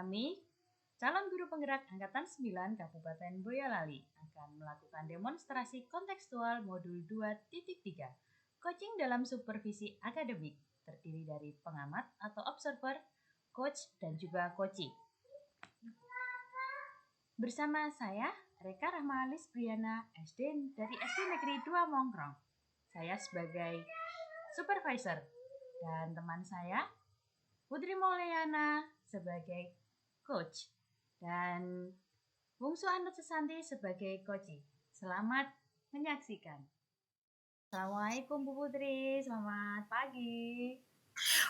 kami, calon guru penggerak Angkatan 9 Kabupaten Boyolali akan melakukan demonstrasi kontekstual modul 2.3, coaching dalam supervisi akademik, terdiri dari pengamat atau observer, coach, dan juga coachee. Bersama saya, Reka Rahmalis Briana, SD dari SD Negeri 2 Mongkrong. Saya sebagai supervisor dan teman saya, Putri Mauliana sebagai coach dan Bungsu Anut Sesanti sebagai coachee. Selamat menyaksikan. Assalamualaikum Bu Putri, selamat pagi.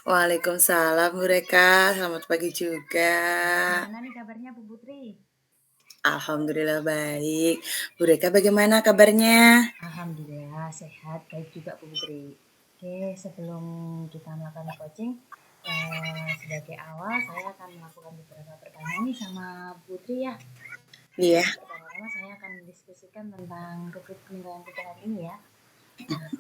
Waalaikumsalam Bu Reka, selamat pagi juga. Gimana nih kabarnya Bu Putri? Alhamdulillah baik. Bu Reka bagaimana kabarnya? Alhamdulillah sehat, baik juga Bu Putri. Oke, sebelum kita melakukan coaching, sebagai awal saya akan melakukan beberapa pertanyaan nih sama Putri ya. Iya. Pertama-tama saya akan mendiskusikan tentang rubrik penilaian kita hari ini ya.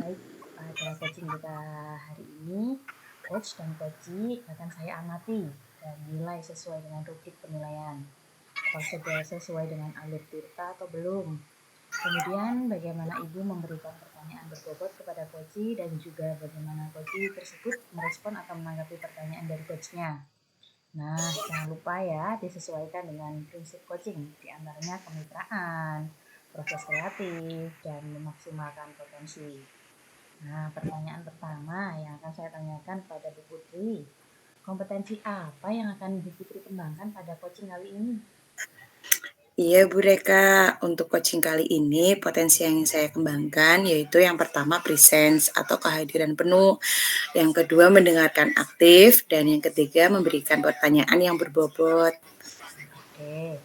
Baik, pada coaching kita hari ini, coach dan coachee akan saya amati dan nilai sesuai dengan rubrik penilaian. Apakah sudah sesuai dengan alur tirta atau belum? Kemudian bagaimana Ibu memberikan pertanyaan berbobot kepada coachee dan juga bagaimana coachee tersebut merespon atau menanggapi pertanyaan dari coachnya. Nah, jangan lupa ya disesuaikan dengan prinsip coaching, diantaranya kemitraan, proses kreatif, dan memaksimalkan potensi. Nah, pertanyaan pertama yang akan saya tanyakan pada Bu Putri, kompetensi apa yang akan Bu Putri kembangkan pada coaching kali ini? Iya Bu Reka, untuk coaching kali ini potensi yang ingin saya kembangkan yaitu yang pertama presence atau kehadiran penuh, yang kedua mendengarkan aktif, dan yang ketiga memberikan pertanyaan yang berbobot. Oke,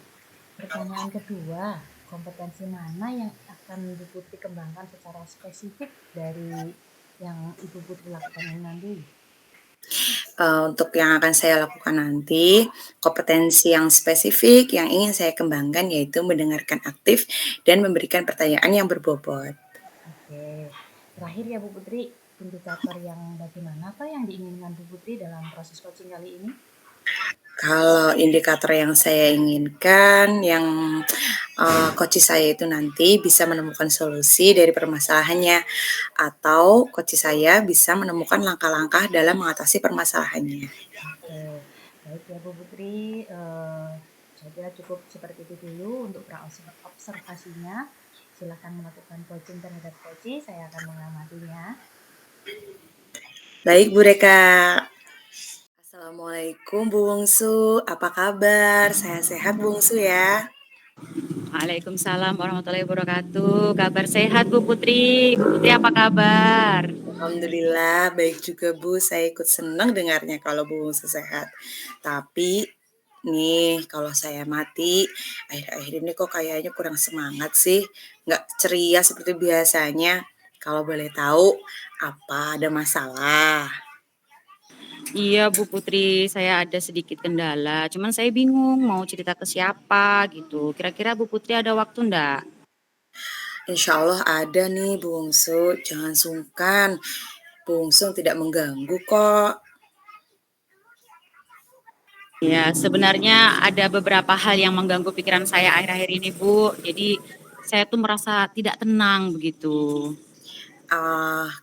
pertanyaan kedua, kompetensi mana yang akan Ibu Putri kembangkan secara spesifik dari yang Ibu Putri lakukan ini nanti? Untuk yang akan saya lakukan nanti, kompetensi yang spesifik yang ingin saya kembangkan yaitu mendengarkan aktif dan memberikan pertanyaan yang berbobot. Oke, terakhir ya Bu Putri, indikator yang bagaimana apa yang diinginkan Bu Putri dalam proses coaching kali ini? Kalau indikator yang saya inginkan, yang coach saya itu nanti bisa menemukan solusi dari permasalahannya, atau coach saya bisa menemukan langkah-langkah dalam mengatasi permasalahannya. Oke, baik ya Bu Putri, saya cukup seperti itu dulu untuk observasinya. Silakan melakukan coaching terhadap coachee, saya akan mengamatinya. Baik Bu Reka. Assalamualaikum Bu Bungsu, apa kabar? Saya sehat Bungsu ya. Waalaikumsalam warahmatullahi wabarakatuh. Kabar sehat Bu Putri. Bu Putri apa kabar? Alhamdulillah baik juga Bu, saya ikut senang dengarnya kalau Bu Bungsu sehat. Tapi nih kalau saya mati, akhir-akhir ini kok kayaknya kurang semangat sih, nggak ceria seperti biasanya. Kalau boleh tahu, apa ada masalah? Iya Bu Putri, saya ada sedikit kendala. Cuman saya bingung mau cerita ke siapa gitu. Kira-kira Bu Putri ada waktu enggak? Insya Allah ada nih Bu Bungsu, jangan sungkan. Bu Bungsu tidak mengganggu kok. Ya, sebenarnya ada beberapa hal yang mengganggu pikiran saya akhir-akhir ini Bu. Jadi saya tuh merasa tidak tenang begitu.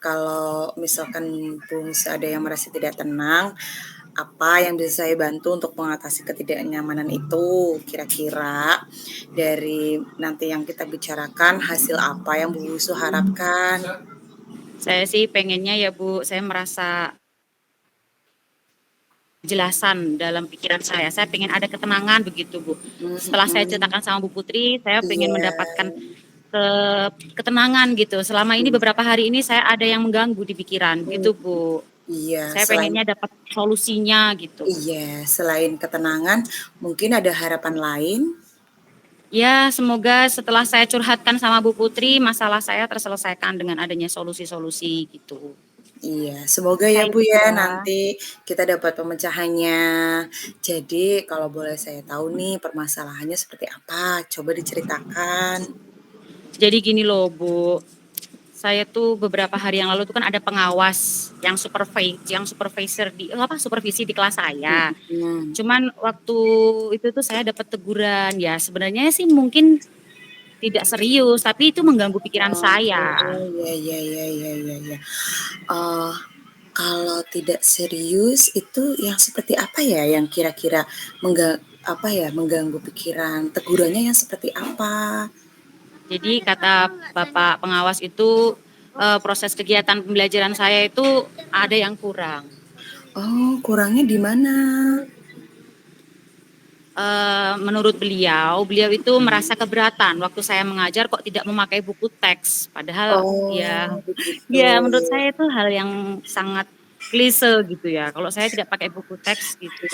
Kalau misalkan Bungsu ada yang merasa tidak tenang, apa yang bisa saya bantu untuk mengatasi ketidaknyamanan itu? Kira-kira dari nanti yang kita bicarakan, hasil apa yang Bu Bungsu harapkan? Saya sih pengennya ya Bu, saya merasa kejelasan dalam pikiran saya. Saya pengen ada ketenangan begitu Bu. Setelah saya Mhm. ceritakan sama Bu Putri, saya pengen Iya, mendapatkan ketenangan gitu. Selama ini beberapa hari ini saya ada yang mengganggu di pikiran gitu Bu. iya, Saya pengennya dapat solusinya gitu. selain ketenangan, mungkin ada harapan lain? Ya, semoga setelah saya curhatkan sama Bu Putri, masalah saya terselesaikan dengan adanya solusi-solusi gitu. Iya, semoga ya Saya Bu ya, ya. nanti kita dapat pemecahannya. Jadi kalau boleh saya tahu nih permasalahannya seperti apa? Coba diceritakan. Jadi gini loh Bu, saya tuh beberapa hari yang lalu tuh kan ada pengawas yang supervisor di supervisi di kelas saya. Mhm. Cuman waktu itu tuh saya dapat teguran, ya sebenarnya sih mungkin tidak serius, tapi itu mengganggu pikiran saya. Oh, ya ya ya ya ya ya. Eee, Kalau tidak serius itu yang seperti apa ya yang kira-kira mengganggu pikiran? Tegurannya yang seperti apa? Jadi kata Bapak pengawas itu, proses kegiatan pembelajaran saya itu ada yang kurang. Oh, kurangnya di mana? Menurut beliau itu merasa keberatan waktu saya mengajar kok tidak memakai buku teks. Padahal ya Oh, begitu. ya menurut saya itu hal yang sangat klise gitu ya. Kalau saya tidak pakai buku teks gitu,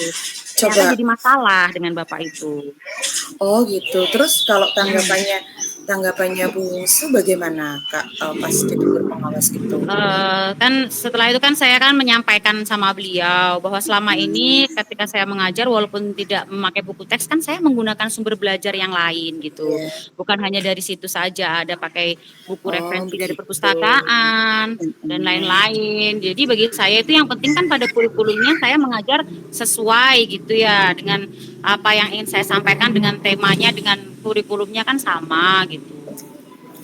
ternyata Coba jadi masalah dengan Bapak itu. oh gitu. Terus kalau Mhm. tanggapannya Bungsu bagaimana, Kak, pas ditegur pengawas itu? Kan setelah itu kan saya kan menyampaikan sama beliau bahwa selama Mmm, ini ketika saya mengajar walaupun tidak memakai buku teks kan saya menggunakan sumber belajar yang lain gitu. iya. Bukan hanya dari situ saja, ada pakai buku Oh, referensi dari begitu. perpustakaan dan Mhm. lain-lain. Jadi bagi saya itu yang penting kan pada kurikulumnya saya mengajar sesuai gitu ya dengan apa yang ingin saya sampaikan dengan temanya dengan kurikulumnya kan sama gitu.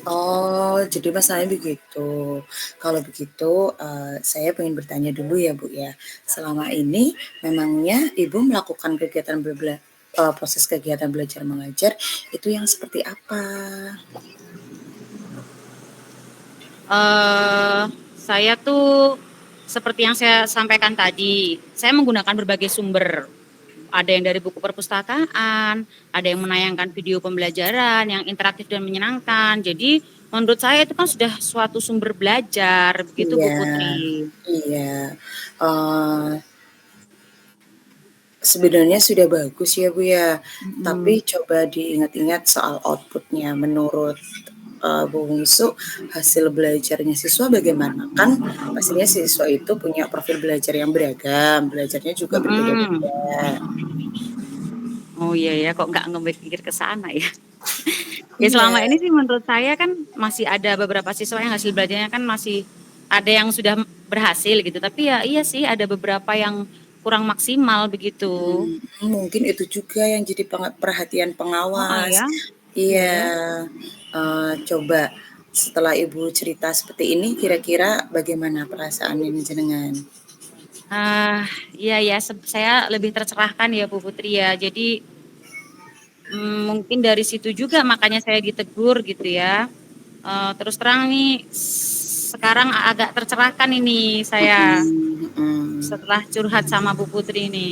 Oh, jadi masalahnya begitu. Kalau begitu, saya pengen bertanya dulu ya, Bu, ya. Selama ini memangnya Ibu melakukan proses kegiatan belajar mengajar itu yang seperti apa? eh saya tuh seperti yang saya sampaikan tadi, saya menggunakan berbagai sumber. Ada yang dari buku perpustakaan, ada yang menayangkan video pembelajaran yang interaktif dan menyenangkan. Jadi menurut saya itu kan sudah suatu sumber belajar, begitu Bu Iya, Putri. iya. Eee, Sebenarnya sudah bagus ya, Bu, ya. Mhm. Tapi coba diingat-ingat soal output-nya. Menurut, Bu Bungsu, hasil belajarnya siswa bagaimana? Kan pastinya siswa itu punya profil belajar yang beragam, belajarnya juga Mhm. berbeda-beda. Oh iya ya, kok nggak ngemikir ke sana ya. Ya Iya, selama ini sih menurut saya kan masih ada beberapa siswa yang hasil belajarnya kan masih ada yang sudah berhasil gitu, tapi ya iya sih ada beberapa yang kurang maksimal begitu. mungkin itu juga yang jadi perhatian Heeh, pengawas. ya. Iya Iya, ya. coba setelah Ibu cerita seperti ini kira-kira bagaimana perasaan ini jenengan? Iya ya, saya lebih tercerahkan ya Bu Putri ya. Jadi, mungkin dari situ juga makanya saya ditegur gitu ya. Terus terang nih sekarang agak tercerahkan ini saya Mhm mhm. setelah curhat sama Bu Putri ini.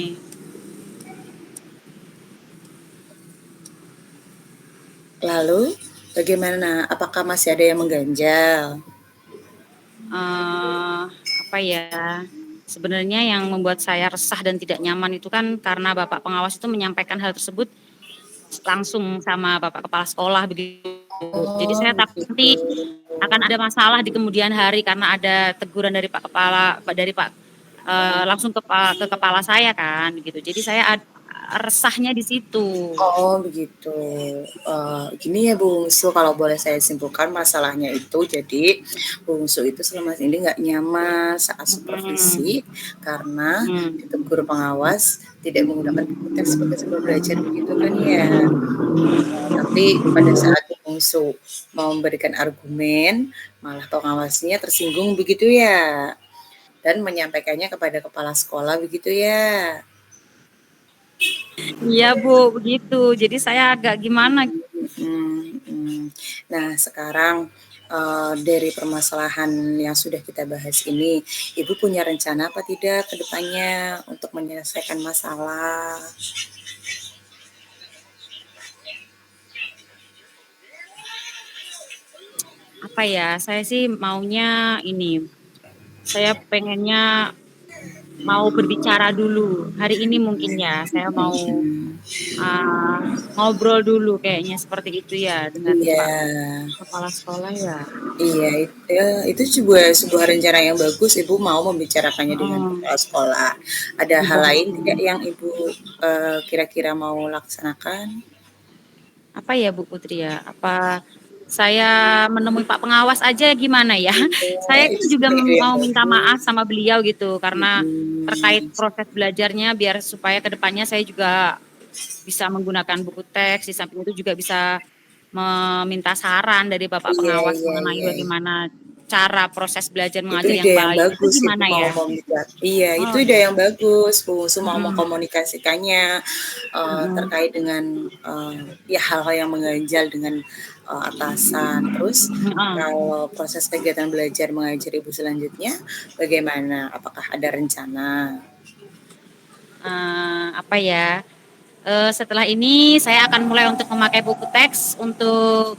Lalu bagaimana? Apakah masih ada yang mengganjal? Eee, apa ya, sebenarnya yang membuat saya resah dan tidak nyaman itu kan karena bapak pengawas itu menyampaikan hal tersebut langsung sama bapak kepala sekolah begitu. Jadi Oh, saya takut begitu. nanti akan ada masalah di kemudian hari karena ada teguran dari Pak Kepala dari Pak langsung ke kepala saya kan gitu. Jadi saya resahnya di situ. Oh, begitu. Gini ya Bungsu, kalau boleh saya simpulkan masalahnya itu jadi Bungsu itu selama ini nggak nyaman saat Mhm, supervisi karena mhm, ditegur pengawas tidak menggunakan buku teks sebagai sumber belajar begitu kan ya. Tapi pada saat Bungsu mau memberikan argumen, malah pengawasnya tersinggung begitu ya, dan menyampaikannya kepada kepala sekolah begitu ya. iya Bu, begitu. Jadi saya agak gimana. Mhm mhm. Nah sekarang, dari permasalahan yang sudah kita bahas ini, Ibu punya rencana apa tidak ke depannya untuk menyelesaikan masalah? Apa ya, saya sih maunya ini, saya pengennya mau berbicara dulu. Hari ini mungkin ya, saya mau, Mhm. ngobrol dulu kayaknya seperti itu ya dengan Iya. Pak Kepala Sekolah ya? Iya, itu juga sebuah rencana yang bagus, Ibu mau membicarakannya dengan Heeh, kepala sekolah. Ada hal dibahas lain dulu. tidak yang Ibu, kira-kira mau laksanakan? Apa ya Bu Putri ya, apa saya menemui Pak Pengawas aja gimana ya. Oh, Saya kan itu juga juga ide yang mau minta maaf bagus. sama beliau gitu karena terkait Mhm. proses belajarnya biar supaya kedepannya saya juga bisa menggunakan buku teks, di samping itu juga bisa meminta saran dari Bapak Iya Pengawas iya mengenai iya. bagaimana cara proses belajar Itu mengajar yang ide yang baik. Itu bagus Ibu gimana mau ya? iya, itu Oh ide ya. yang bagus, Bu Bungsu mau Mhm, mengkomunikasikannya, mhm, terkait dengan, ya hal-hal yang mengganjal dengan, atasan. Terus heeh. kalau proses kegiatan belajar mengajar Ibu selanjutnya bagaimana? Apakah ada rencana? Apa ya, setelah ini saya akan mulai untuk memakai buku teks untuk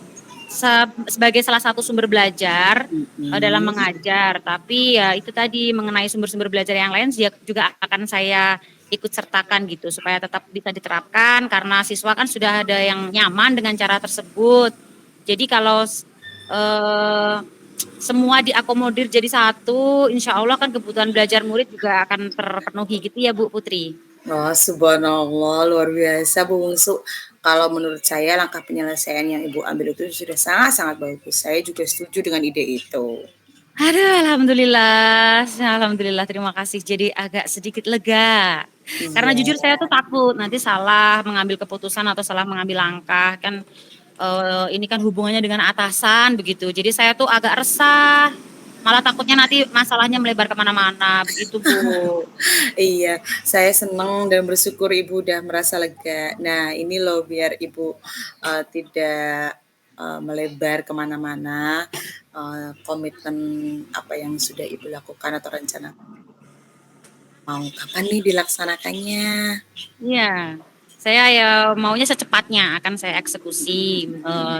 sebagai salah satu sumber belajar, dalam Mhm. mengajar. Tapi ya itu tadi mengenai sumber-sumber belajar yang lain juga akan saya ikut sertakan gitu supaya tetap bisa diterapkan karena siswa kan sudah ada yang nyaman dengan cara tersebut. Jadi kalau, eee, semua diakomodir jadi satu, insya Allah kan kebutuhan belajar murid juga akan terpenuhi gitu ya Bu Putri? Oh, subhanallah, luar biasa, Bu Bungsu. Kalau menurut saya langkah penyelesaian yang Ibu ambil itu sudah sangat-sangat bagus. Saya juga setuju dengan ide itu. Aduh, alhamdulillah, alhamdulillah, terima kasih. Jadi agak sedikit lega. Karena Iya, jujur saya tuh takut nanti salah mengambil keputusan atau salah mengambil langkah, kan, ini kan hubungannya dengan atasan begitu. Jadi saya tuh agak resah, malah takutnya nanti masalahnya melebar ke mana-mana, begitu, Bu. iya, saya senang dan bersyukur Ibu udah merasa lega. Nah, ini loh biar Ibu, tidak, melebar kemana mana, komitmen apa yang sudah Ibu lakukan atau rencana mau kapan nih dilaksanakannya? Iya, saya ya maunya secepatnya akan saya eksekusi,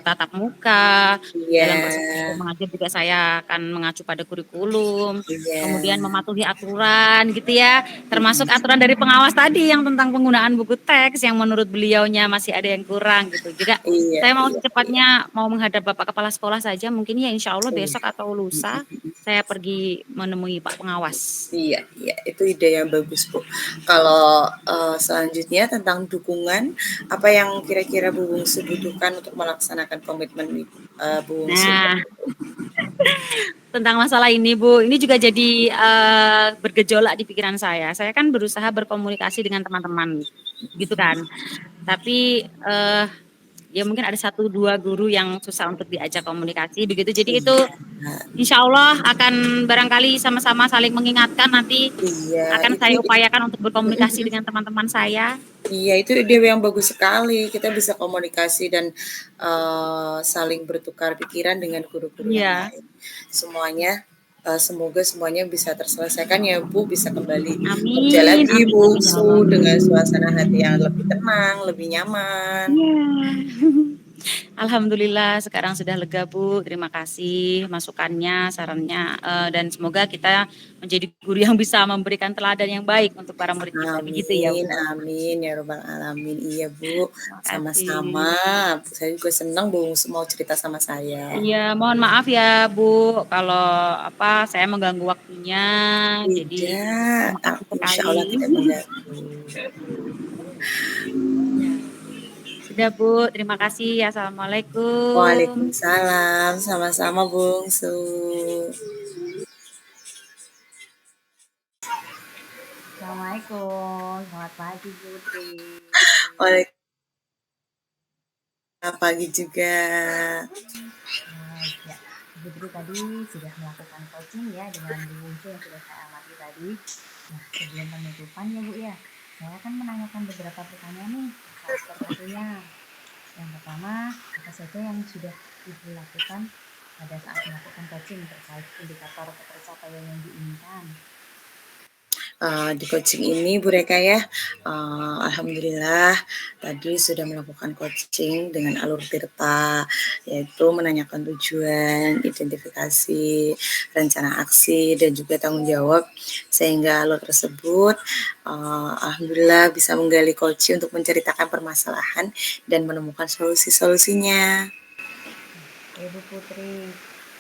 tatap muka, dalam proses belajar Iya mengajar juga saya akan mengacu pada kurikulum, kemudian iya, mematuhi aturan gitu ya, termasuk mhm, aturan dari pengawas tadi yang tentang penggunaan buku teks yang menurut beliaunya masih ada yang kurang gitu. Juga iya saya mau iya iya, secepatnya mau menghadap Bapak Kepala Sekolah saja mungkin ya insya Allah iya, besok atau lusa saya pergi menemui Pak Pengawas. iya iya, itu ide yang bagus, Bu. Kalau, selanjutnya tentang dukungan, apa yang kira-kira Bu Bungsu butuhkan untuk melaksanakan komitmen Bu Bungsu Nah, tadi? tentang masalah ini Bu, ini juga jadi, bergejolak di pikiran saya. Saya kan berusaha berkomunikasi dengan teman-teman, gitu kan. Tapi, ya mungkin ada satu 2 guru yang susah untuk diajak komunikasi begitu. Jadi itu Iya insya Allah akan barangkali sama-sama saling mengingatkan nanti iya, akan itu saya upayakan untuk mhm berkomunikasi mhm. dengan teman-teman saya. Iya, itu ide yang bagus sekali. Kita bisa komunikasi dan, saling bertukar pikiran dengan guru-guru yang Iya, lain. Semuanya, semoga semuanya bisa terselesaikan ya, Bu, bisa kembali kerja amin lagi, amin amin ya bungsu Allah. dengan suasana hati yang lebih tenang, lebih nyaman. Iya. Alhamdulillah sekarang sudah lega Bu, terima kasih masukannya, sarannya, dan semoga kita menjadi guru yang bisa memberikan teladan yang baik untuk para murid kita, begitu ya Amin Bu? amin ya robbal alamin. Iya, Bu, Terima sama-sama. kasih. Saya juga senang bungsu mau cerita sama saya. Iya mohon maaf ya Bu, kalau apa, saya mengganggu waktunya, jadi Tidak, terima kasih insya sekali. Allah tidak mengganggu. Iya, sudah Bu, terima kasih, assalamualaikum. Waalaikumsalam, sama-sama bungsu. Assalamualaikum, selamat pagi Putri. Waalaikumsalam pagi juga. Ya, Putri tadi sudah melakukan coaching ya dengan Bu Bungsu yang sudah saya amati tadi. Nah, sebelum penutupan ya Bu ya, saya akan menanyakan beberapa pertanyaan nih, satu persatunya. Yang pertama, apa saja yang sudah Ibu lakukan pada saat melakukan coaching terkait indikator ketercapaian yang diinginkan? Di coaching ini Bu Reka ya, alhamdulillah tadi sudah melakukan coaching dengan alur tirta, yaitu menanyakan tujuan, identifikasi, rencana aksi, dan juga tanggung jawab. Sehingga alur tersebut, alhamdulillah bisa menggali coaching untuk menceritakan permasalahan dan menemukan solusi-solusinya. Ibu Putri,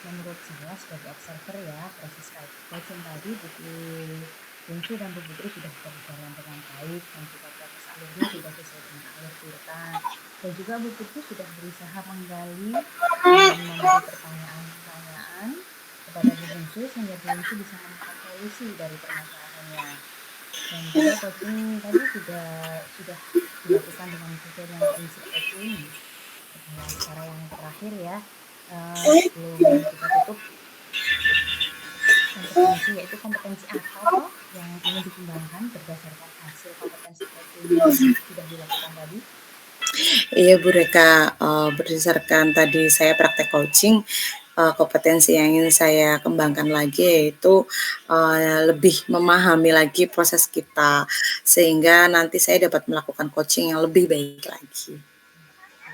menurut saya sebagai observer ya, proses coaching tadi butuh Bungsu dan Bu Putri sudah berjalan dengan baik dan juga proses alurnya sudah sesuai dengan alur urutan. Dan juga Bu Putri sudah berusaha menggali dan memberi pertanyaan-pertanyaan kepada Bu Bungsu sehingga Bu Bungsu bisa menemukan solusi dari permasalahannya. Dan juga coaching tadi juga sudah dilakukan dengan sesuai dengan prinsip coaching. Nah, secara yang terakhir ya, sebelum kita tutup kompetensi, yaitu kompetensi apa toh yang ingin dikembangkan berdasarkan hasil kompetensi coaching yang sudah dilakukan tadi? Iya Bu Reka, berdasarkan tadi saya praktek coaching, kompetensi yang ingin saya kembangkan lagi yaitu lebih memahami lagi proses kita, sehingga nanti saya dapat melakukan coaching yang lebih baik lagi. Oke.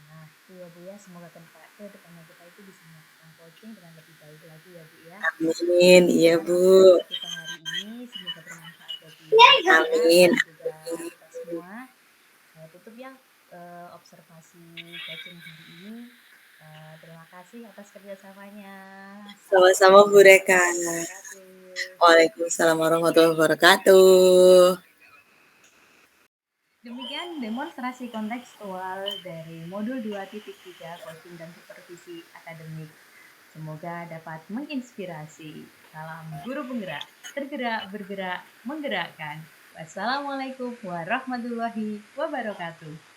Nah, itu ya Bu ya, semoga ke depannya kita itu bisa melakukan coaching dengan lebih baik lagi ya Bu ya. Amin, iya Sekian Bu. obrolan kita hari ini, semoga bermanfaat bagi saya Amin. dan juga kita semua. Saya tutup ya observasi coaching hari ini. Terima kasih atas kerjasamanya. Sama-sama Bu Assalamualaikum Reka. warahmatullahi wabarakatuh. Waalaikumsalam warahmatullahi wabarakatuh. Demikian demonstrasi kontekstual dari modul 2.3 coaching dan supervisi akademik. Semoga dapat menginspirasi. Salam guru penggerak, tergerak, bergerak, menggerakkan. Wassalamualaikum warahmatullahi wabarakatuh.